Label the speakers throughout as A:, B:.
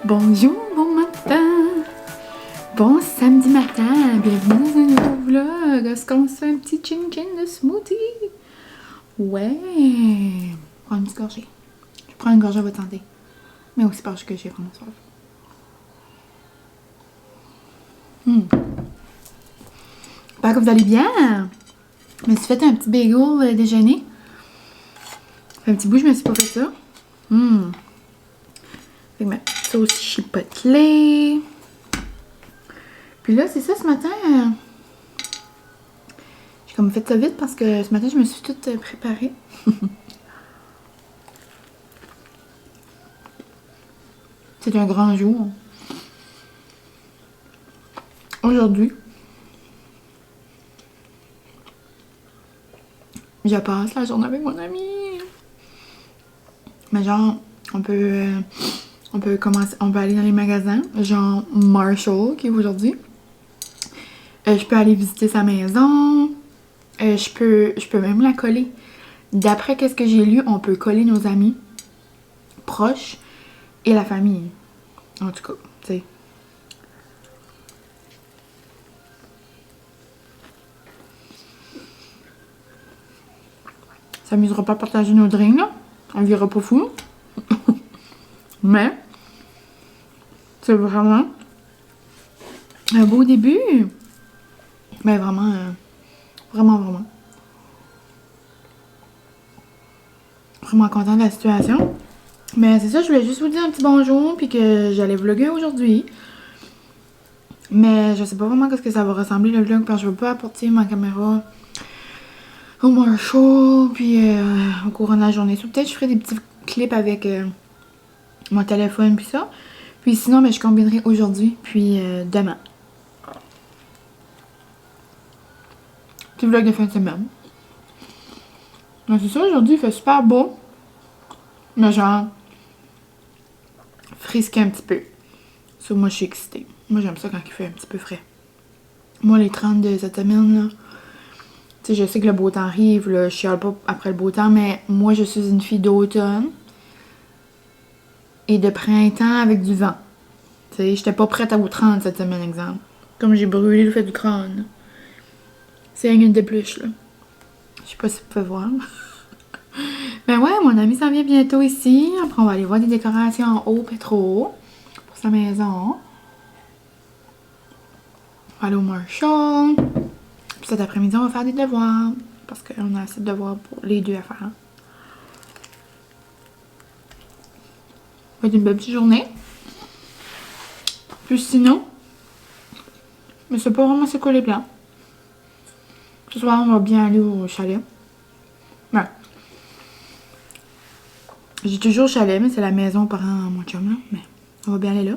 A: Bonjour, bon matin! Bon samedi matin, bienvenue dans un nouveau vlog. Est-ce qu'on se fait un petit chin-chin de smoothie? Ouais! Prends une petite gorgée. Je prends une gorgée à votre santé. Mais aussi parce que j'ai vraiment soif. J'espère que vous allez bien! Je me suis fait un petit bagel déjeuner. Ça fait un petit bout, je me suis pas fait ça. Avec ma petite sauce chipotle. Puis là, c'est ça, ce matin, j'ai comme fait ça vite parce que ce matin, je me suis toute préparée. C'est un grand jour. Aujourd'hui, je passe la journée avec mon ami. Mais genre, on peut commencer, on peut aller dans les magasins, genre Marshall qui est aujourd'hui. Je peux aller visiter sa maison. Je peux même la coller. D'après qu'est-ce que j'ai lu, on peut coller nos amis proches et la famille. En tout cas, tu sais. Ça m'amusera pas à partager nos drinks, là. On verra pas fou. Mais c'est vraiment un beau début. Mais vraiment, vraiment contente de la situation. Mais c'est ça, je voulais juste vous dire un petit bonjour puis que j'allais vlogger aujourd'hui. Mais je sais pas vraiment qu'est-ce que ça va ressembler le vlog parce que je veux pas apporter ma caméra au Marshall puis au courant de la journée. Peut-être je ferai des petits clips avec mon téléphone puis ça. Puis sinon, je combinerai aujourd'hui puis demain. Petit vlog de fin de semaine. Donc c'est ça, aujourd'hui il fait super beau. Mais genre, frisqué un petit peu. Ça, moi je suis excitée. Moi j'aime ça quand il fait un petit peu frais. Moi les 30 de cette semaine là, tu sais je sais que le beau temps arrive, là, je chiale pas après le beau temps, mais moi je suis une fille d'automne et de printemps avec du vent. Tu sais, j'étais pas prête aux 30 cette semaine, exemple. Comme j'ai brûlé le fait du crâne. C'est une de plus, là. Je sais pas si vous pouvez voir. Mais ouais, mon ami s'en vient bientôt ici. Après, on va aller voir des décorations en haut et trop haut pour sa maison. On va aller au Marshall. Puis cet après-midi, on va faire des devoirs. Parce qu'on a assez de devoirs pour les deux à faire. Ça va être une belle petite journée. Puis sinon, mais c'est pas vraiment c'est quoi les plans. Ce soir, on va bien aller au chalet. Ouais. J'ai toujours chalet, mais c'est la maison par mon chum, là. Mais on va bien aller là.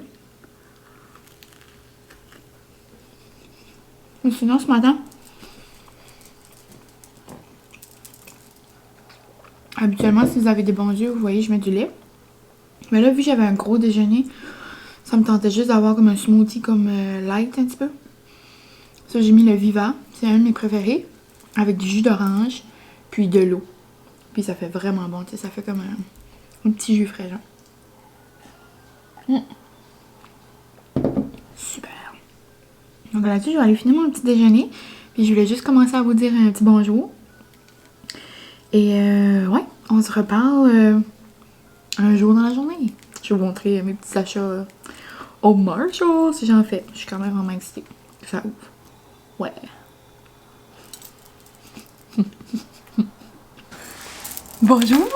A: Mais sinon, ce matin, habituellement, si vous avez des bons yeux, vous voyez, je mets du lait. Mais là, vu que j'avais un gros déjeuner, ça me tentait juste d'avoir comme un smoothie comme light un petit peu. Ça, j'ai mis le Viva. C'est un de mes préférés. Avec du jus d'orange, puis de l'eau. Puis ça fait vraiment bon, tu sais, ça fait comme un petit jus frais, genre. Super. Donc là-dessus, je vais aller finir mon petit déjeuner. Puis je voulais juste commencer à vous dire un petit bonjour. Et ouais, on se reparle un jour dans la journée. Je vais vous montrer mes petits achats au Marshall si j'en fais. Je suis quand même vraiment excitée que ça ouvre. Ouais. Bonjour!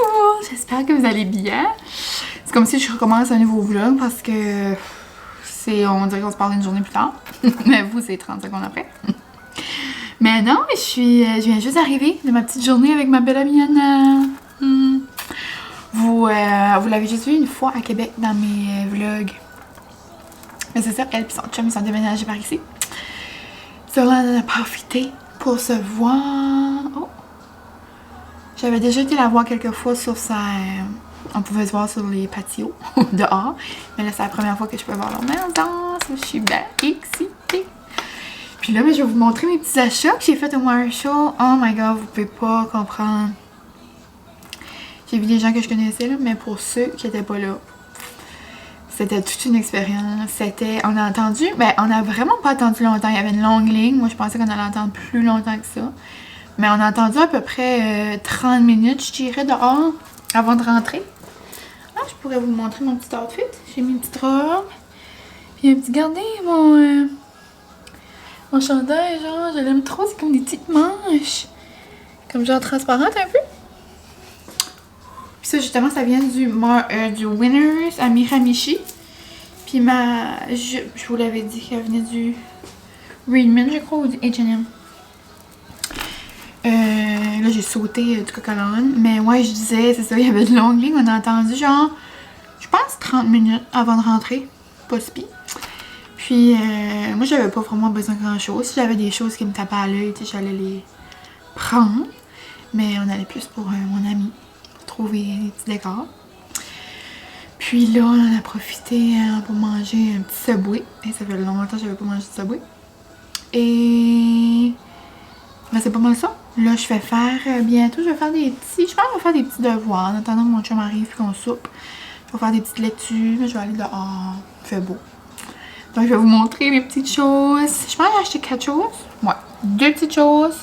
A: J'espère que vous allez bien. C'est comme si je recommence un nouveau vlog parce que on dirait qu'on se parle une journée plus tard. Mais vous, c'est 30 secondes après. Mais non, je viens juste d'arriver de ma petite journée avec ma belle amie Anna. Vous l'avez juste vu une fois à Québec dans mes vlogs. Mais c'est ça, elle et son chum, ils sont déménagés par ici. Ça, on en a profité pour se voir. Oh! J'avais déjà été la voir quelques fois sur sa... on pouvait se voir sur les patios dehors. Mais là, c'est la première fois que je peux voir leur maison. Je suis bien excitée. Puis là, je vais vous montrer mes petits achats que j'ai fait au Marshall. Oh my god, vous pouvez pas comprendre. J'ai vu des gens que je connaissais, là, mais pour ceux qui n'étaient pas là, c'était toute une expérience. On a entendu... Ben, on a vraiment pas attendu longtemps. Il y avait une longue ligne. Moi, je pensais qu'on allait entendre plus longtemps que ça. Mais on a attendu à peu près 30 minutes, je dirais, dehors, avant de rentrer. Ah, je pourrais vous montrer mon petit outfit. J'ai mis une petite robe. Puis un petit, regardez, mon chandail, genre, je l'aime trop. C'est comme des petites manches. Comme genre transparente un peu. Puis ça, justement, ça vient du Winners à Miramichi. Puis je vous l'avais dit qu'elle venait du Redmond, je crois, ou du H&M. Là, j'ai sauté du coq-à-l'âne. Mais ouais, je disais, c'est ça, il y avait de longues lignes. On a attendu genre, je pense, 30 minutes avant de rentrer. Pas si pire. Puis, moi, j'avais pas vraiment besoin de grand-chose. Si j'avais des choses qui me tapaient à l'œil, j'allais les prendre. Mais on allait plus pour mon ami. Pour trouver des petits décors. Puis là, on en a profité pour manger un petit Subway. Et ça fait longtemps que j'avais pas mangé de Subway. Et... ben, c'est pas mal ça. Là, je vais faire bientôt, je vais faire des petits... Je pense que je vais faire des petits devoirs. En attendant que mon chum arrive et qu'on soupe. Je vais faire des petites lectures. Je vais aller dehors. Il fait beau. Donc, je vais vous montrer mes petites choses. Je pense que j'ai acheté 4 choses. Ouais. 2 petites choses.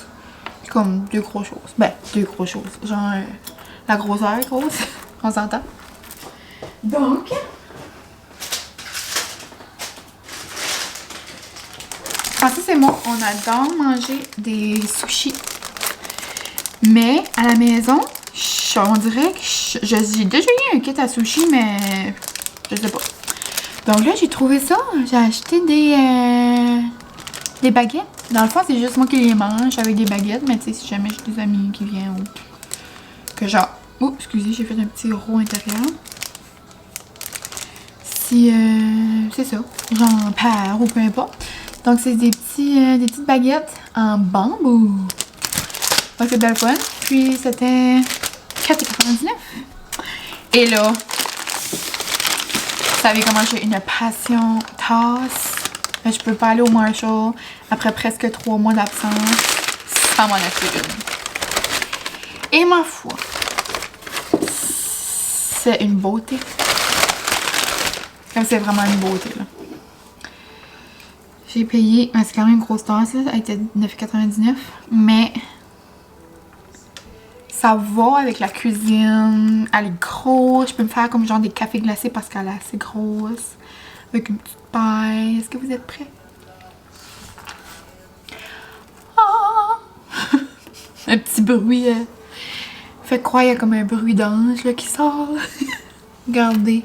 A: Comme 2 grosses choses. Ben, 2 grosses choses. Genre, la grosseur est grosse. On s'entend. Donc... Francis et moi, on adore manger des sushis. Mais à la maison, on dirait que j'ai déjà eu un kit à sushi, mais je sais pas. Donc là, j'ai trouvé ça. J'ai acheté des baguettes. Dans le fond, c'est juste moi qui les mange avec des baguettes. Mais tu sais, si jamais j'ai des amis qui viennent ou que genre... Oh, excusez, j'ai fait un petit roux intérieur. Si, c'est ça. Genre père ou peu importe. Donc, c'est des petites baguettes en bambou. Donc, c'est bien fun. Puis, c'était 4,99 $. Et là, vous savez comment j'ai une passion tasse. Je peux pas aller au Marshall après presque 3 mois d'absence sans m'en acheter une. Et ma foi, c'est une beauté. Comme c'est vraiment une beauté, là. J'ai payé, c'est quand même une grosse tasse, là, elle était 9,99 $, mais ça va avec la cuisine, elle est grosse, je peux me faire comme genre des cafés glacés parce qu'elle est assez grosse, avec une petite paille. Est-ce que vous êtes prêts? Ah! Un petit bruit, faites croire, il y a comme un bruit d'ange là qui sort. Regardez.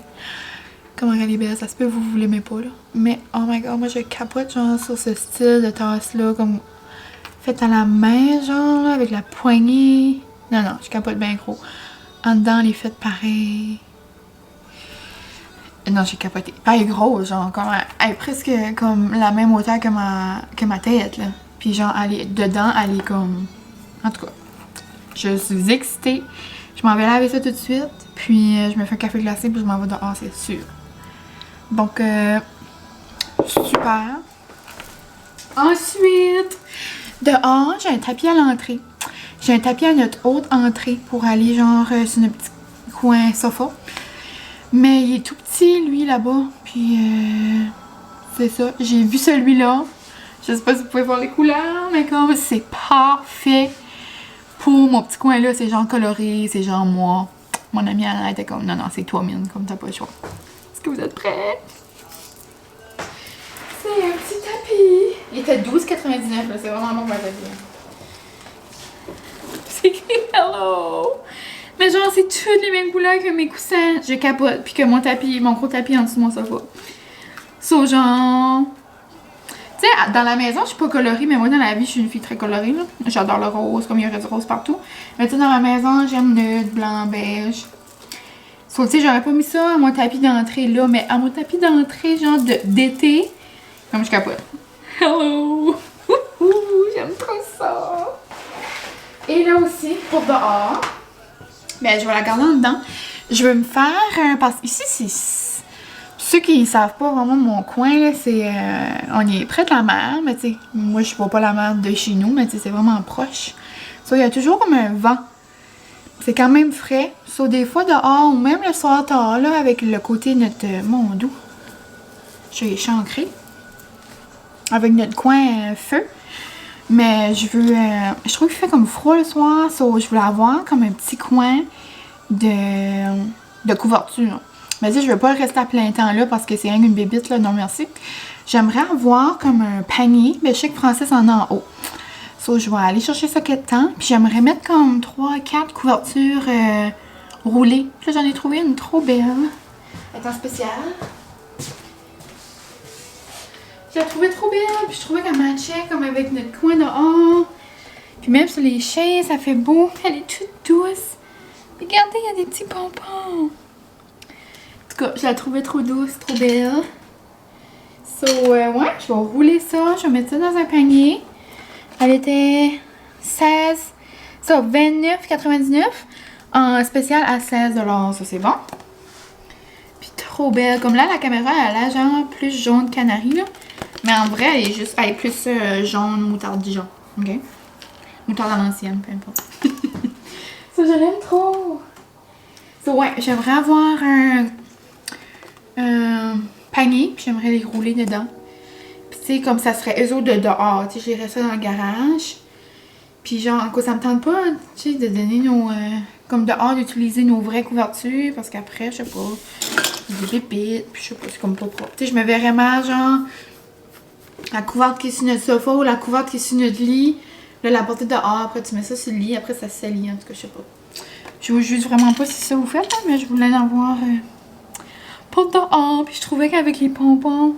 A: Comment elle est belle, ça se peut vous l'aimez pas là. Mais oh my god, moi je capote genre sur ce style de tasse là, comme faite à la main genre là, avec la poignée. Non, je capote bien gros. En dedans, elle est faite pareil. Non, j'ai capoté. Pareil gros, genre comme elle est presque comme la même hauteur que ma tête là. Puis genre elle est dedans, elle est comme... En tout cas, je suis excitée. Je m'en vais laver ça tout de suite. Puis je me fais un café glacé puis je m'en vais dehors, c'est sûr. Donc, super. Ensuite, dehors, j'ai un tapis à l'entrée. J'ai un tapis à notre haute entrée pour aller genre sur notre petit coin sofa. Mais il est tout petit, lui, là-bas. Puis, c'est ça. J'ai vu celui-là. Je sais pas si vous pouvez voir les couleurs, mais comme c'est parfait pour mon petit coin-là. C'est genre coloré, c'est genre moi. Mon amie, elle était comme, non, c'est toi, mine, comme t'as pas le choix. Est-ce que vous êtes prêts? C'est un petit tapis. Il était 12,99 $, c'est vraiment bon pour un tapis. C'est écrit hello. Mais genre, c'est toutes les mêmes couleurs que mes coussins. Je capote. Puis que mon tapis, mon gros tapis en dessous de mon sofa. So, genre... Tu sais, dans la maison, je suis pas colorée, mais moi, dans la vie, je suis une fille très colorée, là. J'adore le rose, comme il y aurait du rose partout. Mais tu sais, dans ma maison, j'aime nude, blanc, beige. So, tu sais, j'aurais pas mis ça à mon tapis d'entrée, là, mais à mon tapis d'entrée, genre, d'été, comme je capote. Hello! J'aime trop ça! Et là aussi, pour dehors, ben, je vais la garder en dedans. Je veux me faire, parce que ici, c'est... Ceux qui ne savent pas vraiment mon coin, là, c'est... on est près de la mer, mais tu sais, moi je vois pas la mer de chez nous, mais tu sais, c'est vraiment proche. So, il y a toujours comme un vent. C'est quand même frais. So, des fois dehors, ou même le soir tard, là, avec le côté de notre... mon doux. Je suis chancrée. Avec notre coin feu. Mais je veux... je trouve qu'il fait comme froid le soir, so je voulais avoir comme un petit coin de couverture. Mais tu sais, je veux pas rester à plein temps là parce que c'est rien qu'une bébite, là, non merci. J'aimerais avoir comme un panier, mais je sais que Francis en a en haut. So, je vais aller chercher ça quelque temps. Puis j'aimerais mettre comme 3-4 couvertures roulées. Puis là, j'en ai trouvé une trop belle. Elle est en spécial. Je la trouvais trop belle. Puis je trouvais qu'elle matchait comme avec notre coin dehors. Puis même sur les chaises, ça fait beau. Elle est toute douce. Regardez, il y a des petits pompons. En tout cas, je la trouvais trop douce, trop belle. So, ouais, je vais rouler ça. Je vais mettre ça dans un panier. Elle était 29,99 en spécial à 16 $. Ça, c'est bon. Puis trop belle. Comme là, la caméra, elle a genre plus jaune canari, là. Mais en vrai, elle est plus jaune moutarde Dijon. OK? Moutarde à l'ancienne, peu importe. Ça, je l'aime trop. So, ouais, j'aimerais avoir un panier, puis j'aimerais les rouler dedans. Puis tu sais, comme ça serait eux autres de dehors, tu sais, j'irais ça dans le garage. Puis genre, quoi, ça me tente pas, tu sais, de donner nos... comme dehors, d'utiliser nos vraies couvertures, parce qu'après, je sais pas, des pépites, puis je sais pas, c'est comme pas propre. Tu sais, je me verrais mal, genre, la couverte qui est sur notre sofa ou la couverte qui est sur notre lit, là, la porter dehors, après tu mets ça sur le lit, après ça se salit, en tout cas, je sais pas. Je vous juge vraiment pas si ça vous fait, hein, mais je voulais en avoir... pour dehors, puis je trouvais qu'avec les pompons,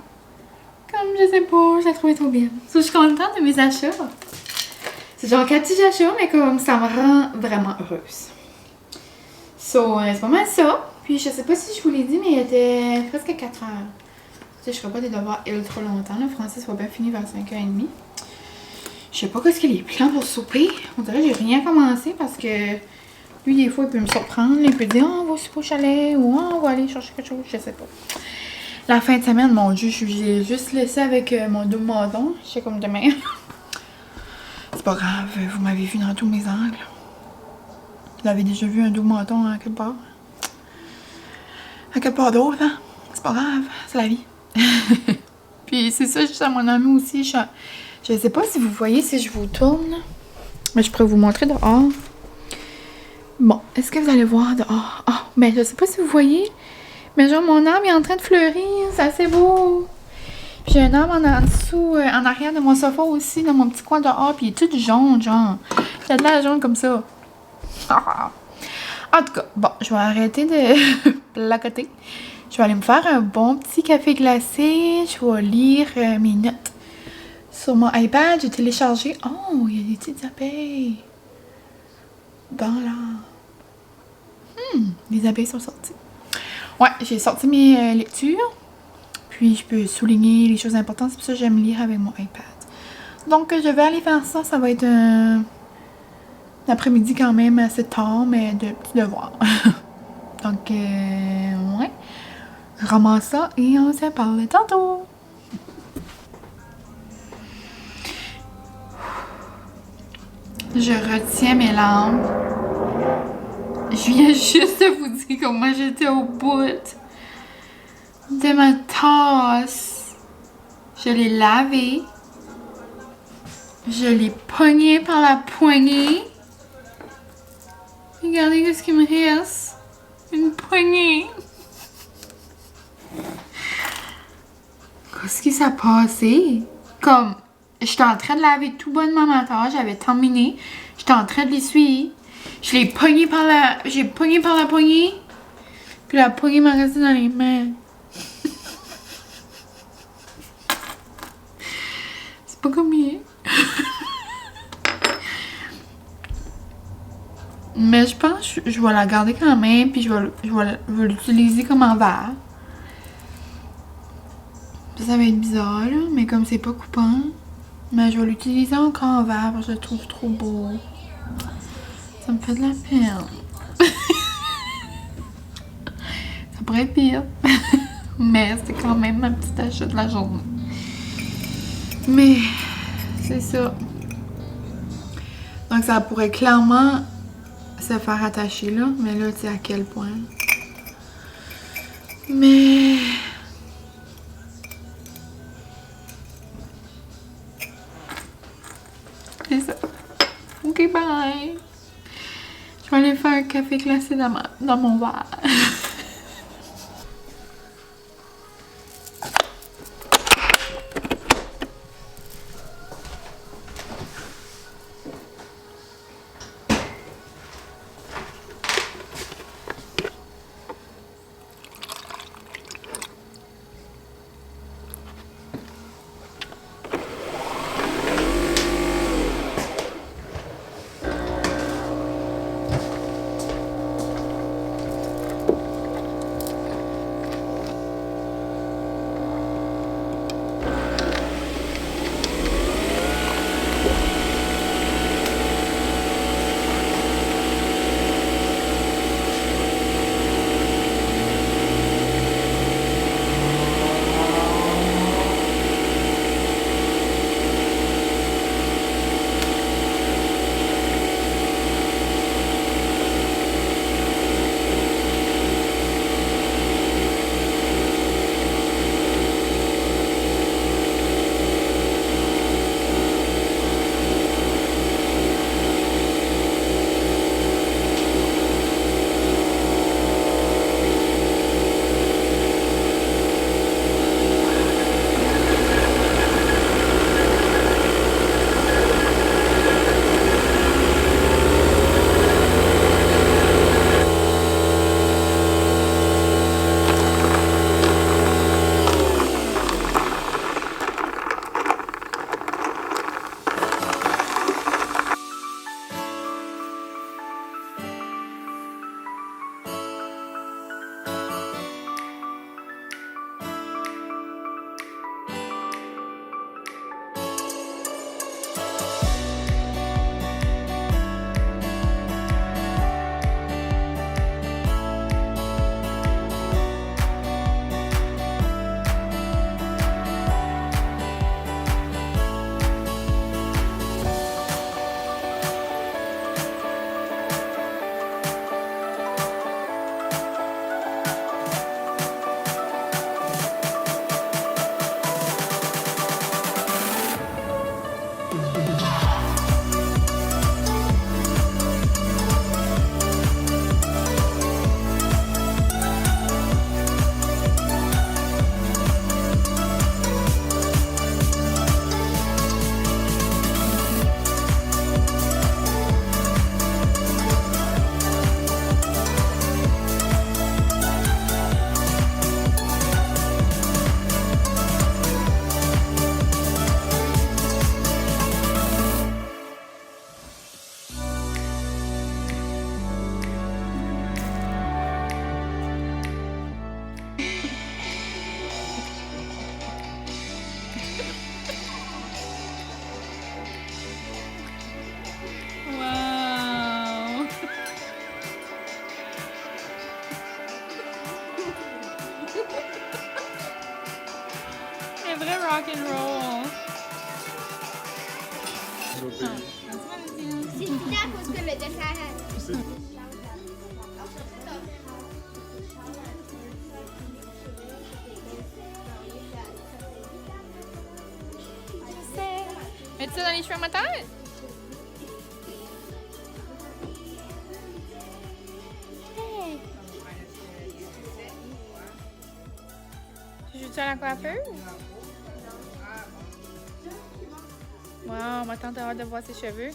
A: comme je sais pas, je la trouvais trop bien. So, je suis contente de mes achats. C'est genre 4 petits achats, mais comme ça me rend vraiment heureuse. So, c'est pas mal ça. Puis je sais pas si je vous l'ai dit, mais il était presque 4 heures. Tu sais, je ferai pas des devoirs ultra longtemps. Là, Francis va bien finir vers 5h30. Je sais pas qu'est-ce qu'il est plein pour souper. On dirait que j'ai rien commencé parce que lui, des fois, il peut me surprendre. Il peut dire, oh, on va souper au chalet ou oh, on va aller chercher quelque chose. Je sais pas. La fin de semaine, mon Dieu, j'ai juste laissé avec mon double menton. Je sais comme demain. C'est pas grave, vous m'avez vu dans tous mes angles. Vous avez déjà vu un double menton à quelque part. À quelque part d'autre, hein? C'est pas grave, c'est la vie. Puis c'est ça, juste à mon ami aussi. Je sais pas si vous voyez, si je vous tourne. Mais je pourrais vous montrer dehors. Bon, est-ce que vous allez voir dehors? Ah, ben je sais pas si vous voyez. Mais genre, mon arbre est en train de fleurir. C'est assez beau. Puis j'ai un arbre en dessous, en arrière de mon sofa aussi, dans mon petit coin dehors. Puis il est tout jaune, genre. Il a de l'air jaune comme ça. En tout cas, bon, je vais arrêter de placoter. Je vais aller me faire un bon petit café glacé. Je vais lire mes notes. Sur mon iPad, j'ai téléchargé... Oh, il y a des petites abeilles. Dans l'arbre. Les abeilles sont sorties. Ouais, j'ai sorti mes lectures. Puis, je peux souligner les choses importantes. C'est pour ça que j'aime lire avec mon iPad. Donc, je vais aller faire ça. Ça va être un après-midi quand même assez tard, mais de petits devoirs. Donc, ouais. Je ramasse ça et on se parle tantôt. Je retiens mes larmes. Je viens juste de vous dire comment j'étais au bout de ma tasse. Je l'ai lavée. Je l'ai pognée par la poignée. Regardez ce qu'il me reste. Une poignée. Qu'est-ce qui s'est passé? Comme, j'étais en train de laver tout bonnement ma tasse. J'avais terminé. J'étais en train de l'essuyer. Je l'ai pogné par la... J'ai pogné par la poignée. Puis la poignée m'a resté dans les mains. C'est pas comme il est. Mais je pense que je vais la garder quand même. Puis je vais l'utiliser comme en verre. Ça va être bizarre là. Mais comme c'est pas coupant. Mais je vais l'utiliser encore en verre parce que je le trouve trop beau. Ça me fait de la peine. Ça pourrait être pire. Mais c'est quand même ma petite achat de la journée. Mais c'est ça. Donc ça pourrait clairement se faire attacher là. Mais là, tu sais à quel point. Mais... c'est ça. Ok, bye. Je vais aller faire un café glacé dans mon verre. vrai rock and roll.
B: C'est bizarre parce que le dessin.
A: Mets-tu ça dans les cheveux à ma tête? Hey! Tu joues-tu à la coiffeuse? Wow, ma tante a hâte de voir ses cheveux.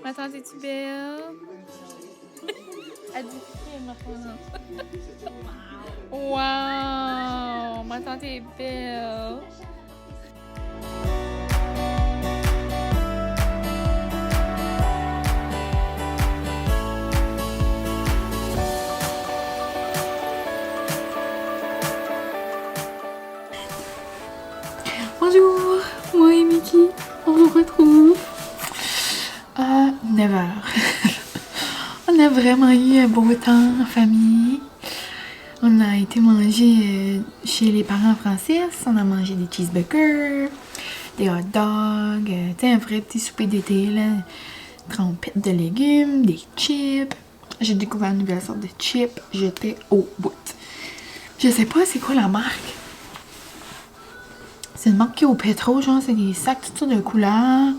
A: Ma tante, es-tu belle? Elle dit ma tante. Wow! Ma tante est belle. Bonjour, moi et Mickey, on se retrouve à 9h. On a vraiment eu un beau temps en famille. On a été manger chez les parents Francis. On a mangé des cheeseburgers, des hot dogs, un vrai petit souper d'été, là. Trempettes de légumes, des chips. J'ai découvert une nouvelle sorte de chips. J'étais au bout. Je sais pas c'est quoi la marque. C'est une marque qui est au pétro, genre c'est des sacs toutes sortes de couleurs.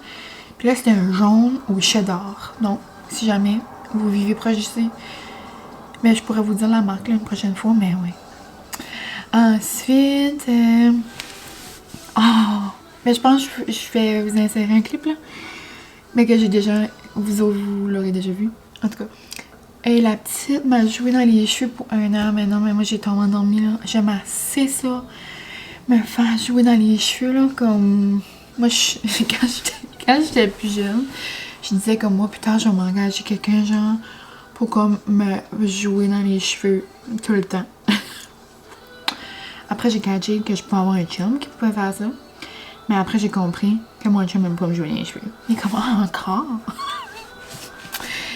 A: Puis là c'était un jaune au cheddar. Donc si jamais vous vivez proche d'ici, mais je pourrais vous dire la marque là, une prochaine fois, mais ouais. Ensuite, mais je pense que je vais vous insérer un clip là, mais que j'ai déjà, vous l'aurez déjà vu, en tout cas. Et la petite m'a joué dans les cheveux pour 1 heure, mais non, mais moi j'ai tombé endormie là. J'aime assez ça, me faire jouer dans les cheveux là, comme moi quand j'étais plus jeune, je disais comme moi plus tard je vais m'engager quelqu'un genre pour comme me jouer dans les cheveux tout le temps. Après j'ai catché que je pouvais avoir un chum qui pouvait faire ça, mais après j'ai compris que mon chum n'aime pas me jouer dans les cheveux. Il est comme encore.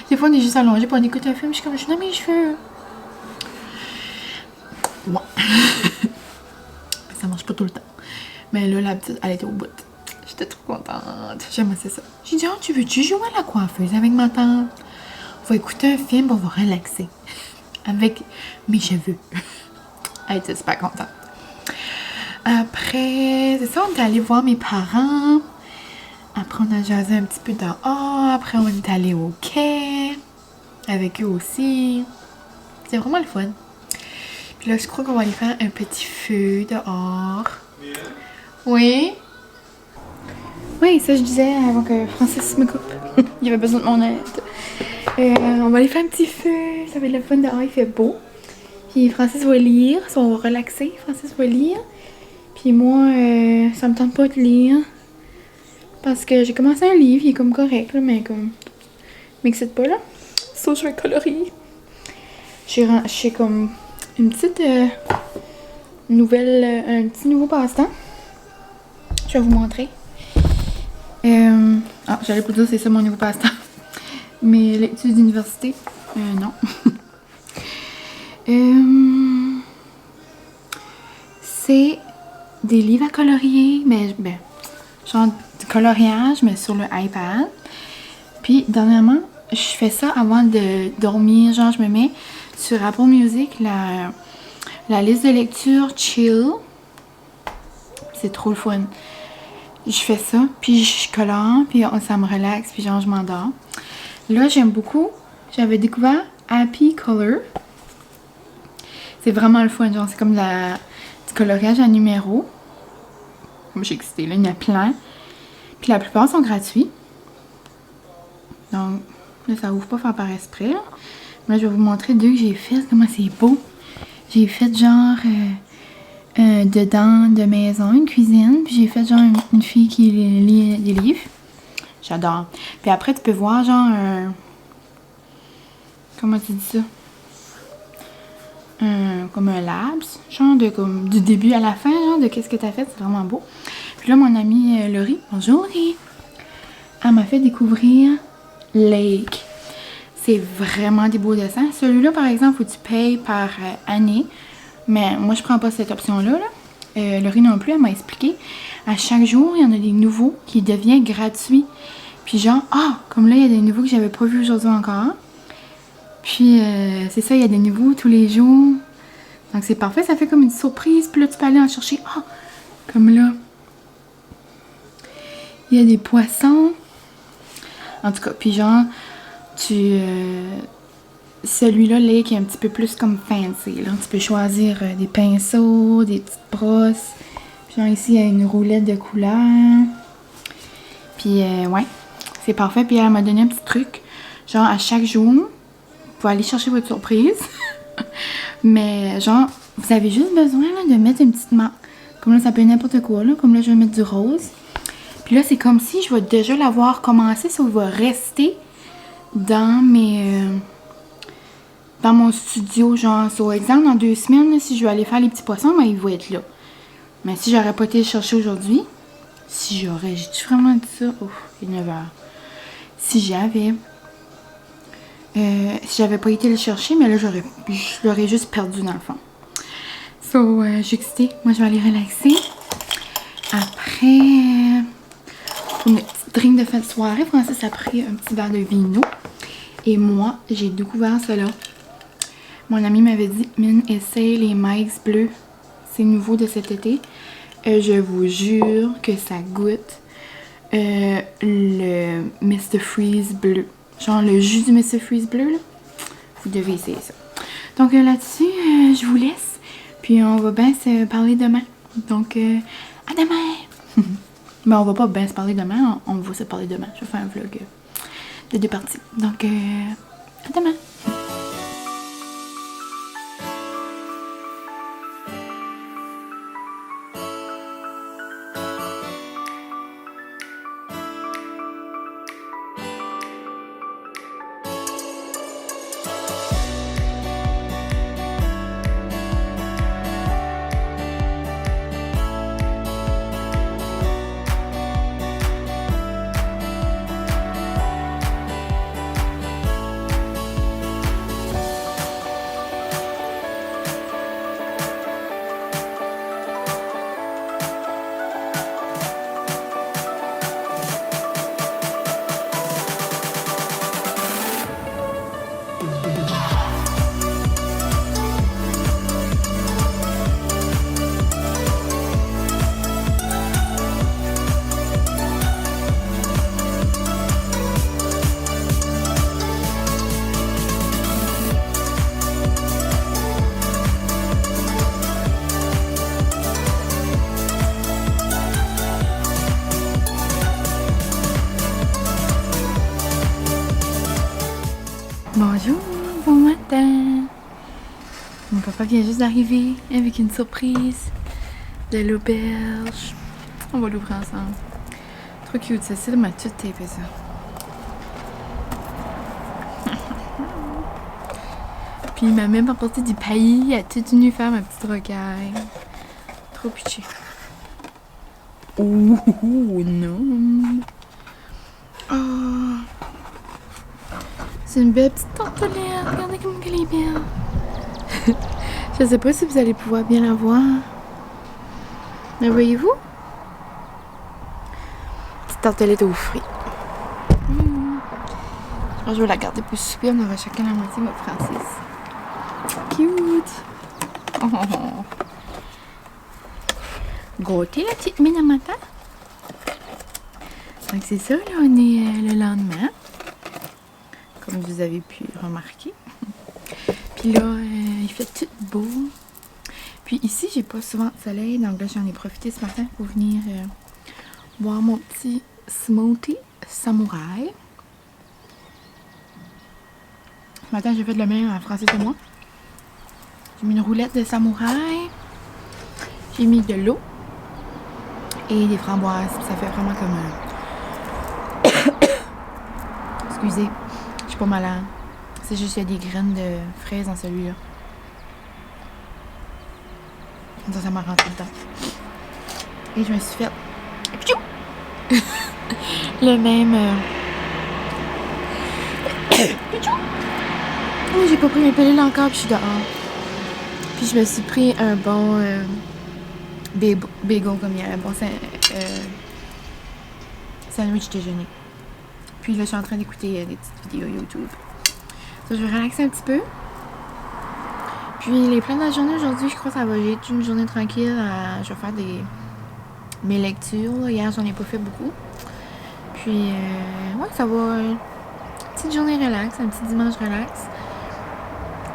A: Des fois on est juste allongé pour on écoute un film, je suis comme je suis dans mes cheveux. Bon. Ça marche pas tout le temps. Mais là la petite elle était au bout. J'étais trop contente. J'aime assez ça. J'ai dit, oh, tu jouer à la coiffeuse avec ma tante? On va écouter un film, on va relaxer. Avec mes cheveux. Elle était super contente. Après, c'est ça, on est allé voir mes parents. Après, on a jasé un petit peu dehors. Après, on est allé au quai. Avec eux aussi. C'est vraiment le fun. Puis là, je crois qu'on va aller faire un petit feu dehors. Oui? Oui, ça je disais avant que Francis me coupe. Il avait besoin de mon aide. On va aller faire un petit feu. Ça va être le fun dehors, il fait beau. Puis Francis va lire, ça on va relaxer. Francis va lire. Puis moi, ça me tente pas de lire. Parce que j'ai commencé un livre, il est comme correct, là, mais comme... m'excite pas, là. So, je vais colorier. J'ai comme une petite nouvelle... un petit nouveau passe-temps. Je vais vous montrer. J'allais vous dire c'est ça mon nouveau passe-temps. Mais l'étude d'université, non. C'est des livres à colorier, mais genre du coloriage, mais sur le iPad. Puis dernièrement, je fais ça avant de dormir. Genre, je me mets sur Apple Music la liste de lecture chill. C'est trop le fun. Je fais ça, puis je colore, puis ça me relaxe, puis genre je m'endors. Là, j'aime beaucoup. J'avais découvert Happy Color. C'est vraiment le fun, genre c'est comme du coloriage à numéro. Comme j'ai excité, là, il y en a plein. Puis la plupart sont gratuits. Donc, là, ça ouvre pas faire par esprit. Là, je vais vous montrer 2 que j'ai fait, comment c'est beau. J'ai fait genre... dedans de maison, une cuisine, puis j'ai fait genre une fille qui lit des livres. J'adore. Puis après, tu peux voir genre comment tu dis ça? Comme un labs, genre de comme du début à la fin, genre de qu'est-ce que t'as fait, c'est vraiment beau. Puis là, mon amie Laurie, bonjour Laurie, elle m'a fait découvrir Lake. C'est vraiment des beaux dessins. Celui-là, par exemple, faut que tu payes par année. Mais moi, je prends pas cette option-là. Laurie non plus, elle m'a expliqué. À chaque jour, il y en a des nouveaux qui deviennent gratuits. Puis genre, comme là, il y a des nouveaux que j'avais pas vus aujourd'hui encore. Puis, c'est ça, il y a des nouveaux tous les jours. Donc, c'est parfait. Ça fait comme une surprise. Puis là, tu peux aller en chercher. Comme là. Il y a des poissons. En tout cas, puis genre, celui-là, là, qui est un petit peu plus comme fancy. Là. Tu peux choisir des pinceaux, des petites brosses. Puis genre ici, il y a une roulette de couleurs. Puis ouais, C'est parfait. Puis elle m'a donné un petit truc. Genre, à chaque jour, vous pouvez aller chercher votre surprise. Mais genre, vous avez juste besoin là, de mettre une petite marque. Comme là, ça peut être n'importe quoi. Là. Comme là, je vais mettre du rose. Puis là, c'est comme si je vais déjà l'avoir commencé. Ça va rester dans dans mon studio. Genre, sur exemple, dans 2 semaines, là, si je vais aller faire les petits poissons, ben, il va être là. Mais si j'aurais pas été le chercher aujourd'hui, j'ai-tu vraiment dit ça? Ouf, il est 9h. Si j'avais pas été le chercher, mais là, je l'aurais juste perdu dans le fond. So, je suis excitée. Moi, je vais aller relaxer. Après, pour le petit drink de fin de soirée, Francis a pris un petit verre de vino. Et moi, j'ai découvert cela. Mon ami m'avait dit, Mine, essaye les Mike's bleus. C'est nouveau de cet été. Je vous jure que ça goûte le Mr. Freeze bleu. Genre le jus du Mr. Freeze bleu, là. Vous devez essayer ça. Donc là-dessus, je vous laisse. Puis on va bien se parler demain. Donc, à demain! Mais on va pas bien se parler demain, on va se parler demain. Je vais faire un vlog de 2 parties. Donc, à demain! Bonjour, bon matin. Mon papa vient juste d'arriver avec une surprise de l'auberge. On va l'ouvrir ensemble. Trop cute, Cécile m'a tout tapé ça. Puis il m'a même apporté du paillis à toute venu faire ma petite rocaille. Trop pitché. Oh non. Oh. C'est une belle petite tartelette. Regardez comme elle est belle. Je sais pas si vous allez pouvoir bien la voir. La voyez-vous? Petite tartelette aux fruits. Je vais la garder pour souper. On aura chacun la moitié, ma Francis. Cute. Oh. Gâtée la petite mine à matin. Donc c'est ça, là, on est le lendemain. Comme vous avez pu remarquer. Puis là, il fait tout beau. Puis ici, j'ai pas souvent de soleil. Donc là, j'en ai profité ce matin pour venir boire mon petit smoothie samouraï. Ce matin, j'ai fait le même à Francis et moi. J'ai mis une roulette de samouraï. J'ai mis de l'eau. Et des framboises. Ça fait vraiment comme un... Excusez. Je suis pas malade. C'est juste qu'il y a des graines de fraises dans celui-là. Ça m'a rentré dedans. Et je me suis fait... le même... Oh, j'ai pas pris mes pilules encore, puis je suis dehors. Puis je me suis pris un bon bagel, comme il y a un bon sandwich déjeuner. Puis là, je suis en train d'écouter des petites vidéos YouTube. Ça, je vais relaxer un petit peu. Puis les plans de la journée aujourd'hui, je crois que ça va être une journée tranquille. Je vais faire mes lectures. Là. Hier, j'en ai pas fait beaucoup. Puis, ouais, ça va. Une petite journée relax, un petit dimanche relax.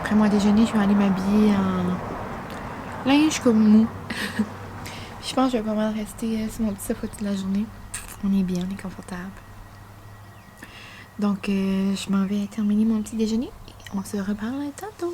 A: Après moi déjeuner, je vais aller m'habiller en linge comme mou. Je pense que je vais pas mal rester sur mon petit sofa toute la journée. On est bien, on est confortable. Donc, je m'en vais terminer mon petit déjeuner. Et on se reparle tantôt.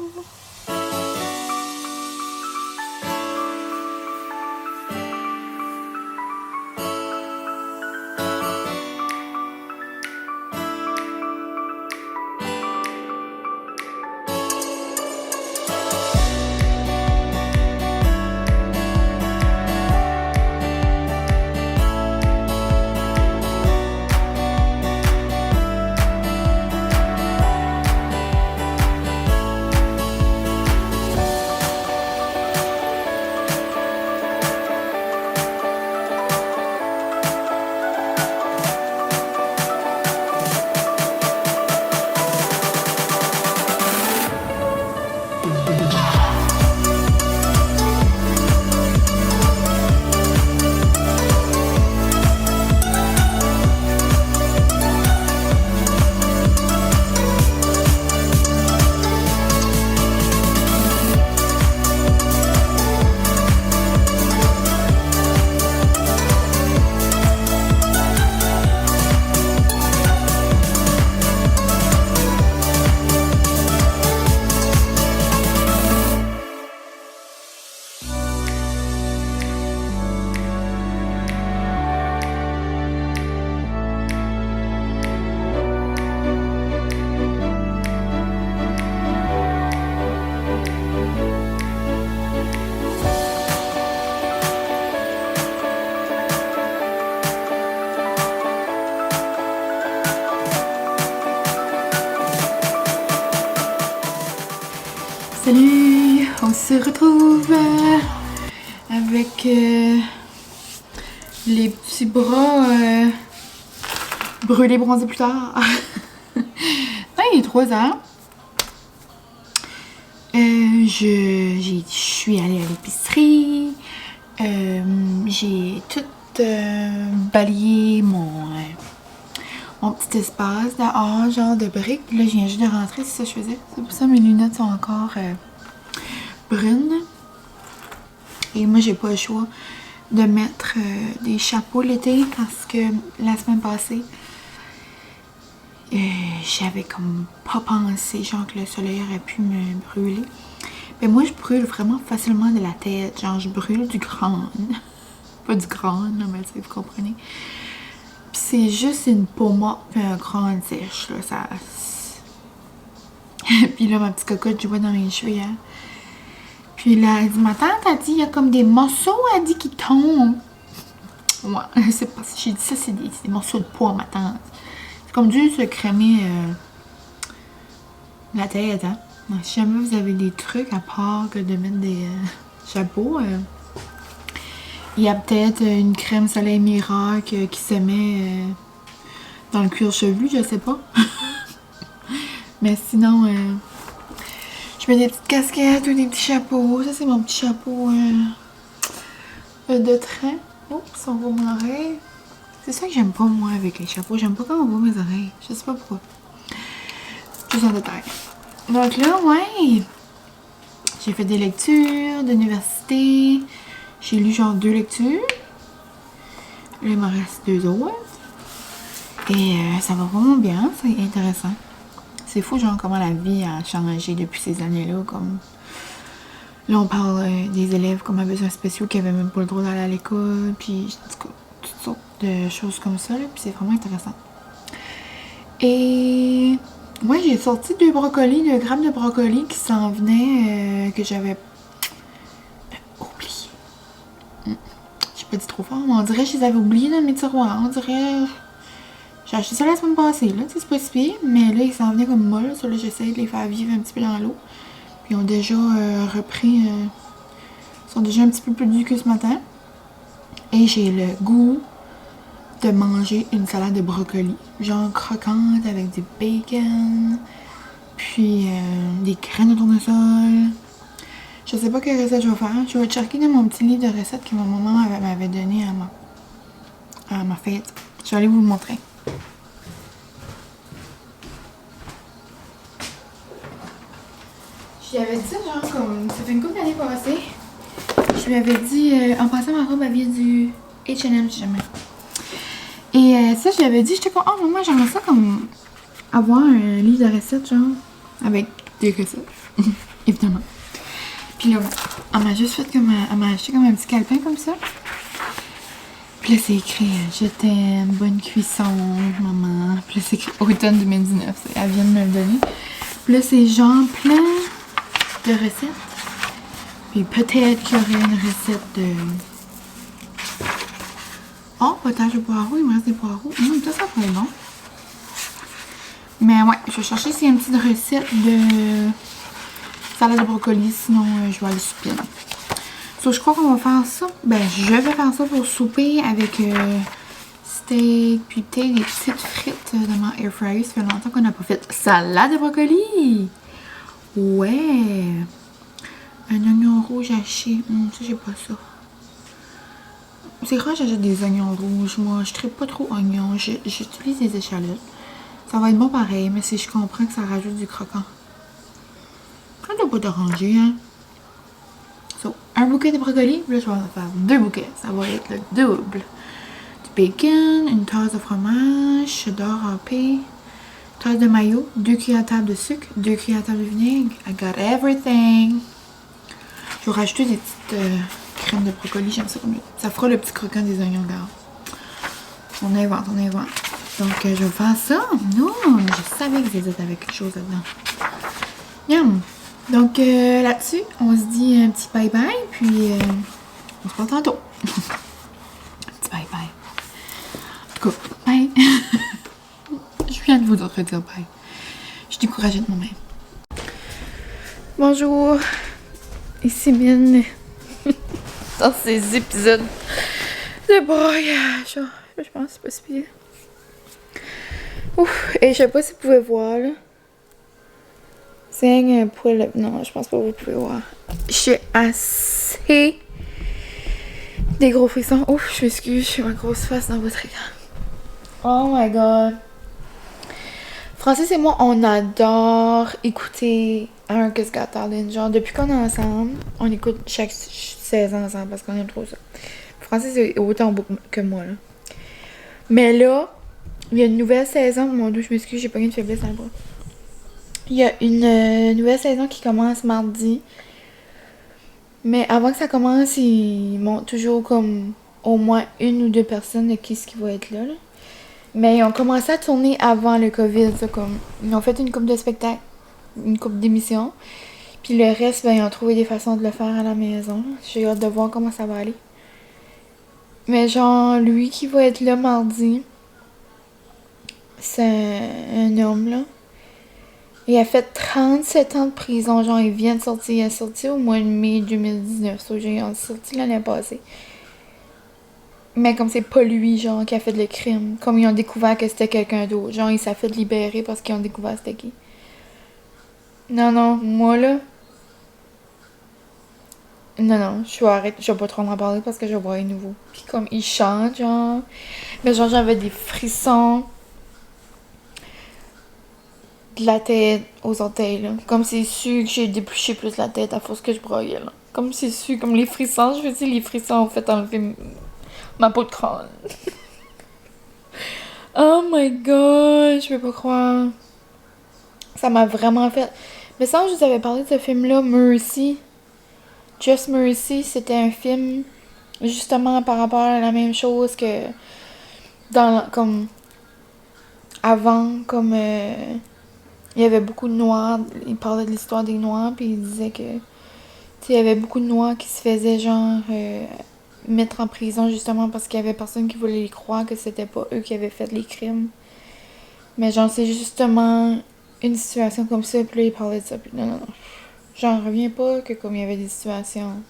A: Salut, on se retrouve avec les petits bras brûlés, bronzés plus tard. Il est 3 ans. Je suis allée à l'épicerie. J'ai tout balayé mon petit espace dehors, genre de briques. Là, je viens juste de rentrer, c'est ça que je faisais. C'est pour ça que mes lunettes sont encore brunes. Et moi, j'ai pas le choix de mettre des chapeaux l'été parce que la semaine passée, j'avais comme pas pensé, genre que le soleil aurait pu me brûler. Mais moi, je brûle vraiment facilement de la tête. Genre, je brûle du crâne. Pas du crâne, mais tu sais, vous comprenez. Puis c'est juste une peau morte puis un crâne sèche, là. Ça... Puis là, ma petite cocotte, je vois dans mes cheveux hier. Puis là, elle dit, ma tante a dit, il y a comme des morceaux, elle dit, qui tombent. Ouais, c'est pas... J'ai dit ça, c'est des morceaux de poids, ma tante. C'est comme dû se crémer la tête, hein. Donc, si jamais vous avez des trucs à part que de mettre des chapeaux, il y a peut-être une crème soleil miracle qui se met dans le cuir chevelu, je sais pas. Mais sinon, je mets des petites casquettes ou des petits chapeaux. Ça, c'est mon petit chapeau de train. Oups, on voit mon oreille. C'est ça que j'aime pas, moi, avec les chapeaux. J'aime pas quand on voit mes oreilles. Je sais pas pourquoi. Juste en détail. Donc là, ouais, j'ai fait des lectures d'université. J'ai lu genre 2 lectures. Là, il me reste 2 autres. Et ça va vraiment bien, c'est intéressant. C'est fou, genre, comment la vie a changé depuis ces années-là. Comme là, on parle des élèves comme à besoins spéciaux qui avaient même pas le droit d'aller à l'école. Puis, en tout cas, toutes sortes de choses comme ça. Là, puis c'est vraiment intéressant. Et... moi, j'ai sorti 2 brocolis, 2 grammes de brocolis qui s'en venaient, que j'avais oublié. J'ai pas dit trop fort, mais on dirait que je les avais oubliés dans mes tiroirs. On dirait... j'ai acheté ça la semaine passée, là, c'est pas si pire, mais là, ils s'en venaient comme molles. Ça, là, j'essaie de les faire vivre un petit peu dans l'eau. Puis, ils ont déjà repris... ils sont déjà un petit peu plus durs que ce matin. Et j'ai le goût de manger une salade de brocoli, genre croquante avec du bacon, puis des graines de tournesol. Je sais pas quelle recette je vais faire. Je vais checker dans mon petit livre de recettes que ma maman m'avait donné à ma fête. Je vais aller vous le montrer. Je lui avais dit ça, genre, comme ça fait une couple d'années passée. Je lui avais dit, en passant, ma robe, elle vient du H&M, si jamais. Et ça, je lui avais dit, j'étais comme, oh maman, j'aimerais ça comme avoir un livre de recettes, genre, avec des recettes, évidemment. Puis là, elle m'a juste fait comme, elle m'a acheté comme un petit calepin comme ça. Puis là, c'est écrit « Je t'aime, bonne cuisson, maman ». Puis là, c'est écrit « Automne 2019 ». Elle vient de me le donner. Puis là, c'est genre plein de recettes. Puis peut-être qu'il y aurait une recette de... Oh, potage au poireau, il me reste des poireaux. Ça pourrait être bon. Mais ouais, je vais chercher s'il y a une petite recette de salade de brocoli, sinon je vais aller souper. So, je crois qu'on va faire ça. Ben, je vais faire ça pour souper avec steak, puis peut-être des petites frites dans ma air fryer. Ça fait longtemps qu'on n'a pas fait salade de brocoli. Ouais. Un oignon rouge haché. Ça, j'ai pas ça. C'est rare que j'achète des oignons rouges. Moi, je traite pas trop oignons. J'utilise des échalotes. Ça va être bon pareil, mais si je comprends que ça rajoute du croquant. Ça doit pas t'arranger, hein. So, un bouquet de brocoli, là je vais en faire 2 bouquets. Ça va être le double. Du bacon, une tasse de fromage, cheddar râpé, tasse de mayo, 2 cuillères à table de sucre, 2 cuillères à table de vinaigre. I got everything. Je vais rajouter des petites crèmes de brocoli, j'aime ça comme ça fera le petit croquant des oignons, regarde. On invente. Donc je vais faire ça. Non, je savais que c'était avec quelque chose là-dedans. Yum! Donc là-dessus, on se dit un petit bye-bye, puis on se voit tantôt. Un petit bye-bye. En tout cas, bye! Je viens de vous dire bye. Je suis découragée de moi-même. Bonjour! Ici Mine. Dans ces épisodes de broyage. Je pense que c'est pas si pire. Ouf! Et je sais pas si vous pouvez voir, là. C'est un poil. Non, je pense pas que vous pouvez voir. J'ai assez des gros frissons. Ouf, je m'excuse, j'ai ma grosse face dans votre écran. Oh my god. Francis et moi, on adore écouter America's Got Talent. Genre, depuis qu'on est ensemble, on écoute chaque saison ensemble parce qu'on aime trop ça. Francis est autant beau que moi, là. Mais là, il y a une nouvelle saison. Mon Dieu, je m'excuse, j'ai pas une faiblesse dans le bras. Il y a une nouvelle saison qui commence mardi. Mais avant que ça commence, ils montrent toujours comme au moins 1 ou 2 personnes de qui va être là. Mais ils ont commencé à tourner avant le COVID. Ça, comme, ils ont fait une couple de spectacles, une couple d'émissions. Puis le reste, ben, ils ont trouvé des façons de le faire à la maison. J'ai hâte de voir comment ça va aller. Mais genre, lui qui va être là mardi, c'est un homme, là. Il a fait 37 ans de prison. Genre, il vient de sortir. Il est sorti au mois de mai 2019. So, il est sorti l'année passée. Mais comme c'est pas lui, genre, qui a fait le crime. Comme ils ont découvert que c'était quelqu'un d'autre. Genre, il s'est fait libérer parce qu'ils ont découvert c'était qui. Non, moi, là... Non, je vais arrêter. Je vais pas trop en parler parce que je vais voir nouveau. Puis comme, il chante, genre... Mais genre, j'avais des frissons... de la tête aux orteils, là. Comme c'est su que j'ai dépluché plus la tête à force que je broyais, là. Comme c'est su, comme les frissons, je veux dire, les frissons ont fait enlever ma peau de crâne. Oh my god, je peux pas croire. Ça m'a vraiment fait... Mais ça, je vous avais parlé de ce film-là, Mercy. Just Mercy, c'était un film justement par rapport à la même chose que comme avant, comme il y avait beaucoup de Noirs, il parlait de l'histoire des Noirs, puis il disait que il y avait beaucoup de Noirs qui se faisaient genre mettre en prison justement parce qu'il y avait personne qui voulait les croire que c'était pas eux qui avaient fait les crimes. Mais genre c'est justement une situation comme ça, puis là il parlait de ça, puis non. J'en reviens pas que comme il y avait des situations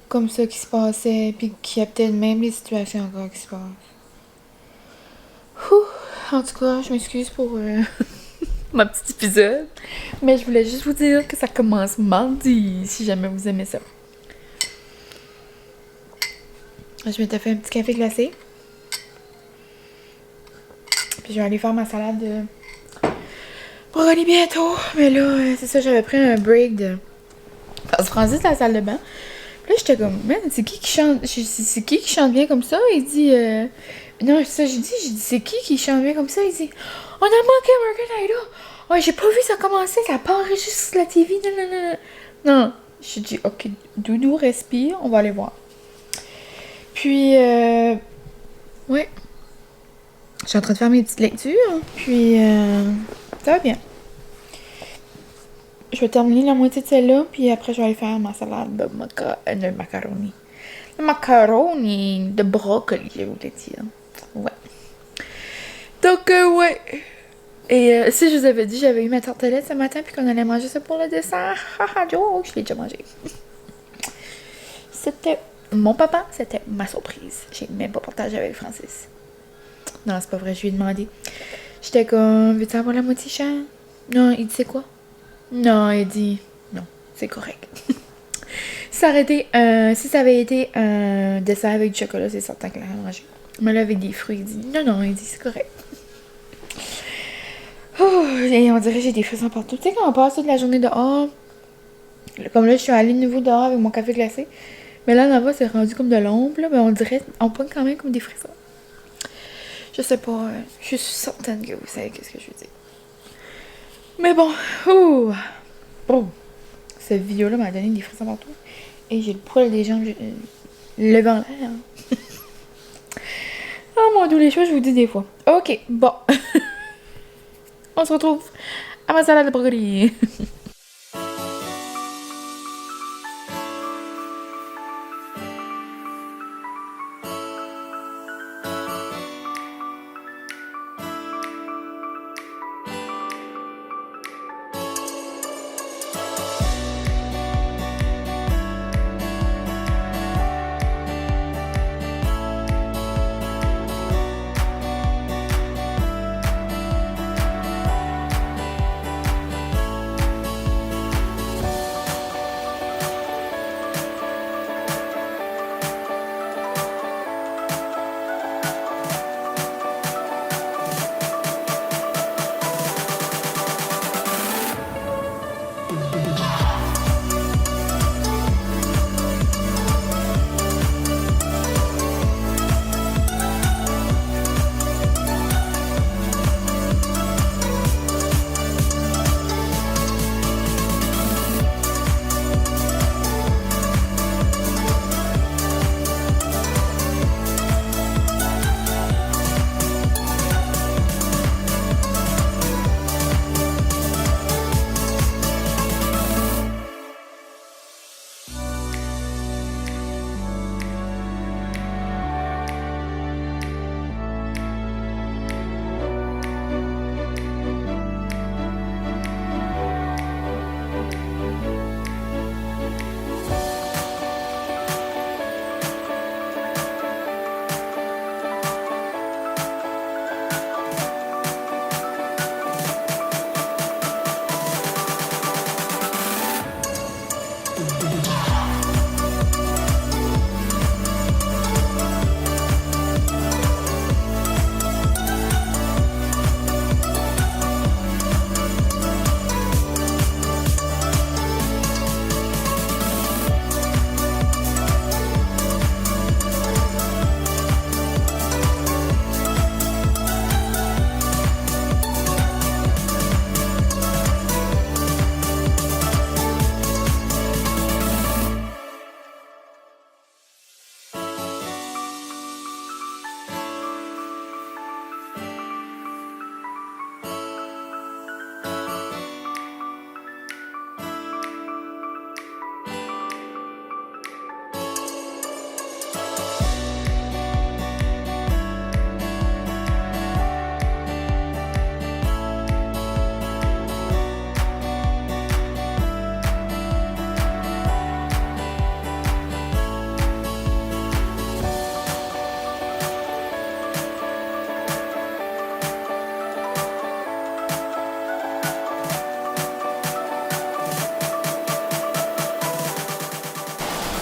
A: comme ça qui se passaient, puis qu'il y a peut-être même des situations encore qui se passent. En tout cas, je m'excuse pour ma petit épisode. Mais je voulais juste vous dire que ça commence mardi, si jamais vous aimez ça. Je m'étais fait un petit café glacé. Puis je vais aller faire ma salade de brocoli bientôt. Mais là, c'est ça, j'avais pris un break de... Parce que Francis, la salle de bain. Puis là, j'étais comme, man, c'est qui chante? C'est qui chante bien comme ça? Il dit, Non, ça, j'ai dit, c'est qui chantait comme ça? Il dit, on a manqué American Idol. Ouais, j'ai pas vu ça commencer, ça a pas enregistré sur la TV. Non, non, non. Non. J'ai dit, ok, Doudou, respire, on va aller voir. Puis, ouais. Je suis en train de faire mes petites lectures, puis ça va bien. Je vais terminer la moitié de celle-là, puis après, je vais aller faire ma salade de macaroni. Le macaroni de brocoli, je voulais dire. Ouais. Donc, ouais. Et si je vous avais dit, j'avais eu ma tartelette ce matin, puis qu'on allait manger ça pour le dessert. Haha, Joe, je l'ai déjà mangé. C'était mon papa, c'était ma surprise. J'ai même pas partagé avec Francis. Non, c'est pas vrai, je lui ai demandé. J'étais comme, veux-tu avoir la moitié cher? Non, il dit, c'est quoi? Non, il dit, non, c'est correct. Si ça avait été un dessert avec du chocolat, c'est certain qu'elle aurait mangé. Mais là, avec des fruits, il dit, non, il dit, c'est correct. Oh, et on dirait que j'ai des frissons partout. Tu sais, quand on passe toute la journée dehors, comme là, je suis allée de nouveau dehors avec mon café glacé. Mais là-bas, c'est rendu comme de l'ombre, là, mais on dirait, on pointe quand même comme des frissons. Je sais pas, je suis certaine que vous savez qu'est-ce que je veux dire. Mais bon, cette vidéo-là m'a donné des frissons partout. Et j'ai le poil des jambes levé en l'air. Oh mon dieu, les choses, je vous dis des fois. Ok, bon. On se retrouve à ma salade de brocoli.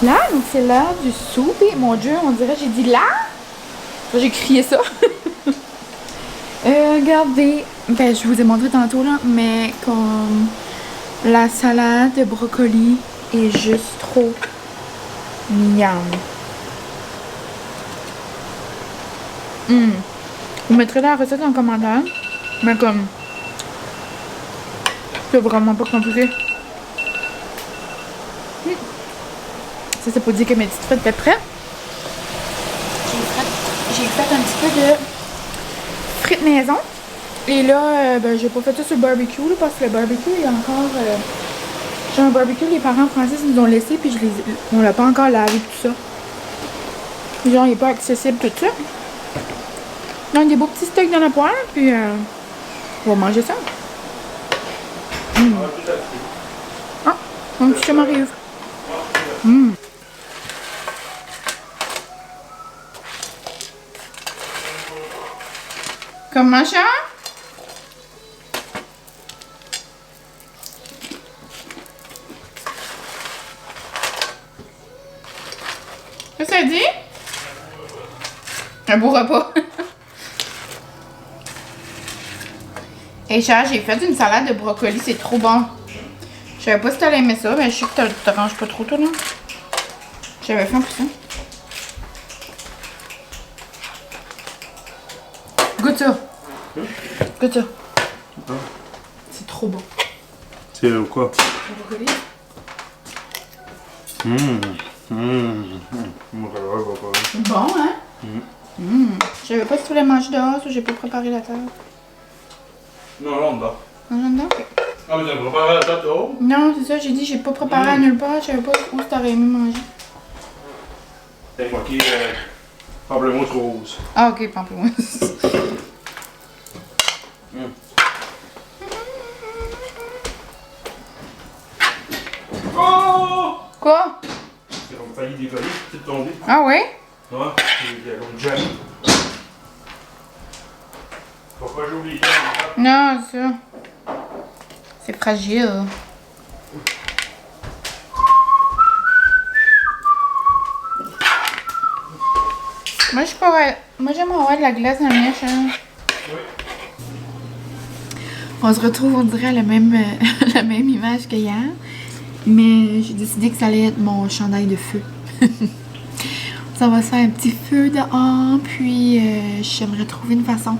A: Là, donc c'est l'heure du souper. Mon Dieu, on dirait j'ai dit là. J'ai crié ça. Regardez, ben je vous ai montré tantôt là, mais comme la salade de brocoli est juste trop miam. Vous mettrez la recette en commentaire. Mais comme... c'est vraiment pas compliqué. Ça, c'est pour dire que mes petites frites étaient prêtes. J'ai fait un petit peu de frites maison. Et là, ben, j'ai pas fait ça sur le barbecue là, parce que le barbecue, il y a encore... j'ai un barbecue, les parents français nous ont laissé, puis on l'a pas encore lavé tout ça. Genre, il est pas accessible tout ça. Donc, des beaux petits steaks dans la poêle, puis on va manger ça. Ah, mon petit chum arrive. Comment ça? Qu'est-ce que ça dit? Un beau repas. Et Charles, j'ai fait une salade de brocoli, c'est trop bon. Je savais pas si t'allais aimer ça, mais je sais que tu te ranges pas trop, toi, non? J'avais fait un peu ça. Goûte ça. Goûte ça. C'est trop bon.
C: C'est quoi?
A: Le brocoli. C'est bon, hein? Je savais pas si tu voulais manger dehors ou j'ai pas préparé la table.
C: Non, là, on dort.
A: Non, non.
C: Ah, mais t'as préparé la table dehors?
A: Non, c'est ça, j'ai dit j'ai pas préparé à nulle part, je savais pas où t'aurais aimé manger.
C: C'est moi qui pamplemousse rose.
A: Ah, ok, pamplemousse.
C: Oh!
A: Quoi?
C: C'est comme failli décoller, c'est tombé.
A: Ah ouais?
C: Ouais, il y a comme jamais. Faut pas jouer les cartes.
A: Non, c'est ça. C'est fragile. Moi, je pourrais... Moi, j'aime avoir de la glace dans la mèche, hein.
C: Oui.
A: On se retrouve, on dirait, à la même, la même image qu'hier. Mais j'ai décidé que ça allait être mon chandail de feu. Ça va se faire un petit feu dehors, puis j'aimerais trouver une façon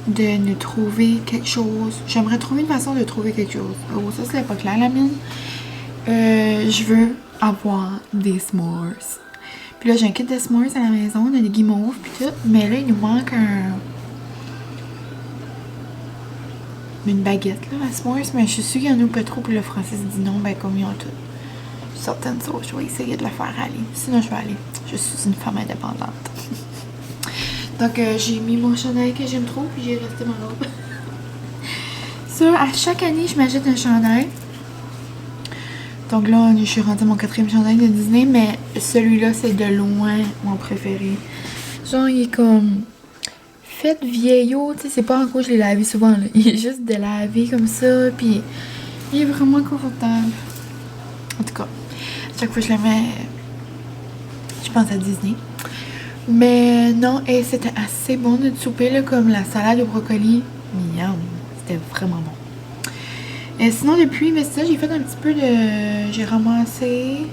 A: de nous trouver quelque chose. J'aimerais trouver une façon de trouver quelque chose. Oh, ça, c'est pas clair, la mienne. Je veux avoir des s'mores. Puis là, j'ai un kit de s'mores à la maison, on a des guimauves, puis tout. Mais là, il nous manque une baguette, là, à s'mores. Mais je suis sûre qu'il y en a pas trop, puis le Francis dit non, ben comme ils ont tout. Certaines choses, je vais essayer de le faire aller. Sinon, je vais aller. Je suis une femme indépendante. Donc, j'ai mis mon chandail que j'aime trop, puis j'ai resté ma robe. Ça, à chaque année, je m'achète un chandail. Donc là, je suis rendue à mon 4e chandail de Disney, mais celui-là, c'est de loin mon préféré. Genre, il est comme fait vieillot, tu sais, c'est pas en quoi je l'ai lavé souvent, là. Il est juste de laver comme ça, puis il est vraiment confortable. En tout cas, chaque fois que je le mets, je pense à Disney. Mais non, et c'était assez bon notre souper, là, comme la salade au brocoli. Miam, c'était vraiment bon. Et sinon, depuis, mais ça, j'ai fait un petit peu de... J'ai ramassé...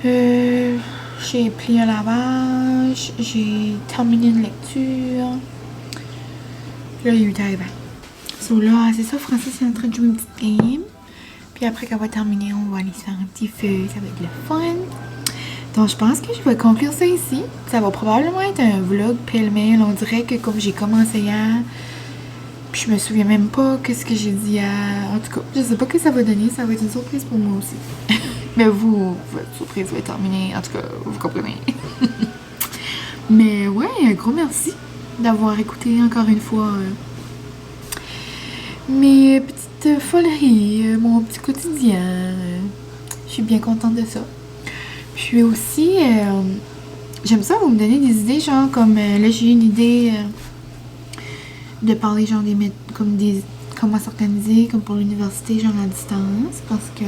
A: j'ai plié un lavage, j'ai terminé une lecture. Là, il y a eu Taïwan. So là, c'est ça, Francis est en train de jouer une petite game. Puis après qu'elle va terminer, on va aller se faire un petit feu, ça va être le fun. Donc, je pense que je vais conclure ça ici. Ça va probablement être un vlog pêle-mêle. On dirait que comme j'ai commencé hier, puis je me souviens même pas qu'est-ce que j'ai dit hier. En tout cas, je sais pas ce que ça va donner. Ça va être une surprise pour moi aussi. Mais vous, votre surprise va être terminée. En tout cas, vous comprenez. Mais ouais, un gros merci d'avoir écouté encore une fois mes petites foleries, mon petit quotidien. Je suis bien contente de ça. Puis aussi, j'aime ça, vous me donnez des idées, genre comme là j'ai eu une idée de parler genre comment s'organiser comme pour l'université genre à distance, parce que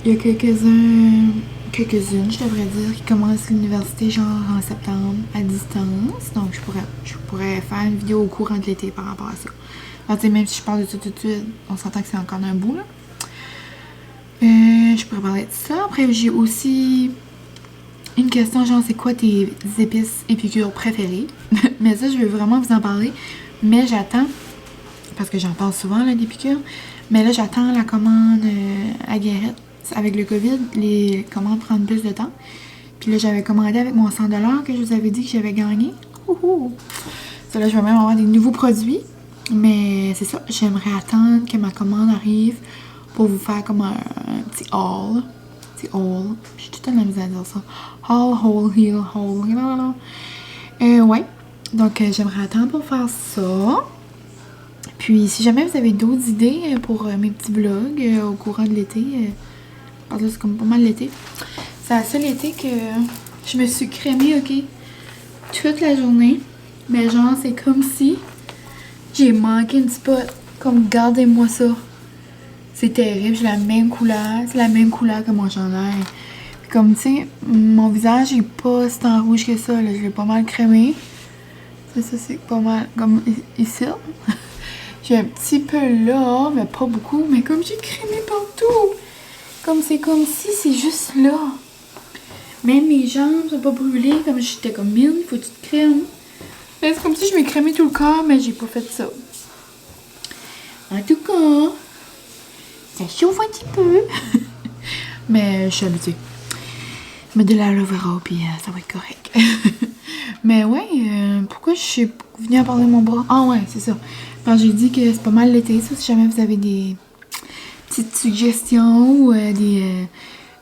A: il y a quelques-unes, je devrais dire, qui commencent l'université genre en septembre à distance, donc je pourrais faire une vidéo au courant de l'été par rapport à ça. Alors, même si je parle de ça tout de suite, on s'entend que c'est encore un bout, là. Je pourrais parler de ça. Après, j'ai aussi une question genre c'est quoi tes épices épicures préférées? Mais ça, je veux vraiment vous en parler. Mais j'attends, parce que j'en parle souvent là d'épicures, mais là j'attends la commande à Guérette. Avec le COVID, les commandes prennent plus de temps. Puis là, j'avais commandé avec mon 100$ que je vous avais dit que j'avais gagné. Ça là, je vais même avoir des nouveaux produits. Mais c'est ça, j'aimerais attendre que ma commande arrive pour vous faire comme un petit haul. J'ai tout le temps de la misère à dire ça. Haul, ouais. Donc, j'aimerais attendre pour faire ça. Puis, si jamais vous avez d'autres idées pour mes petits vlogs au courant de l'été, parce que c'est comme pas mal l'été. C'est la seule été que je me suis crémée, ok, toute la journée. Mais genre, c'est comme si j'ai manqué une spot. Comme, regardez-moi ça. C'est terrible, j'ai la même couleur. C'est la même couleur que mon chandail. Puis comme, tu sais, mon visage est pas si tant rouge que ça. Là. Je l'ai pas mal crémé. Ça c'est pas mal comme ici. J'ai un petit peu là, mais pas beaucoup. Mais comme j'ai crémé partout. Comme c'est comme si c'est juste là. Même mes jambes sont pas brûlées. Comme j'étais comme mine, faut que tu te crèmes. C'est comme si je m'ai crémé tout le corps, mais j'ai pas fait ça. En tout cas, ça chauffe un petit peu. Mais je suis habituée. Mais de l'aloe vera, puis ça va être correct. Mais ouais, pourquoi je suis venue à parler de mon bras? Ah ouais, c'est ça. Quand j'ai dit que c'est pas mal l'été, ça, si jamais vous avez des petites suggestions ou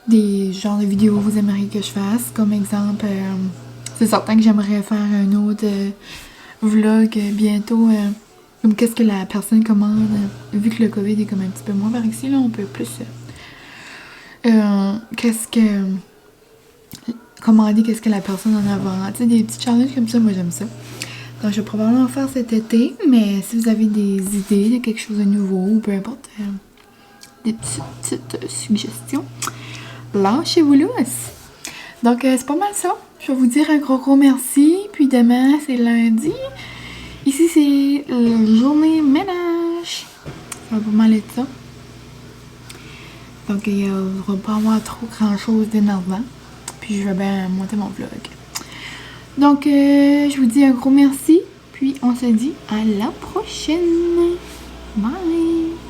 A: des genres de vidéos que vous aimeriez que je fasse. Comme exemple, c'est certain que j'aimerais faire un autre vlog bientôt. Comme qu'est-ce que la personne commande. Vu que le COVID est comme un petit peu moins par ici, là, on peut plus commander qu'est-ce que la personne en avant. Tu sais, des petits challenges comme ça, moi j'aime ça. Donc je vais probablement faire cet été, mais si vous avez des idées de quelque chose de nouveau, ou peu importe, des petites suggestions, lâchez-vous lousse. Donc c'est pas mal ça. Je vais vous dire un gros merci, puis demain c'est lundi. Ici c'est journée ménage. Ça va pas mal être ça. Donc il va pas avoir trop grand chose d'énervant. Puis je vais bien monter mon vlog. Donc je vous dis un gros merci. Puis on se dit à la prochaine. Bye!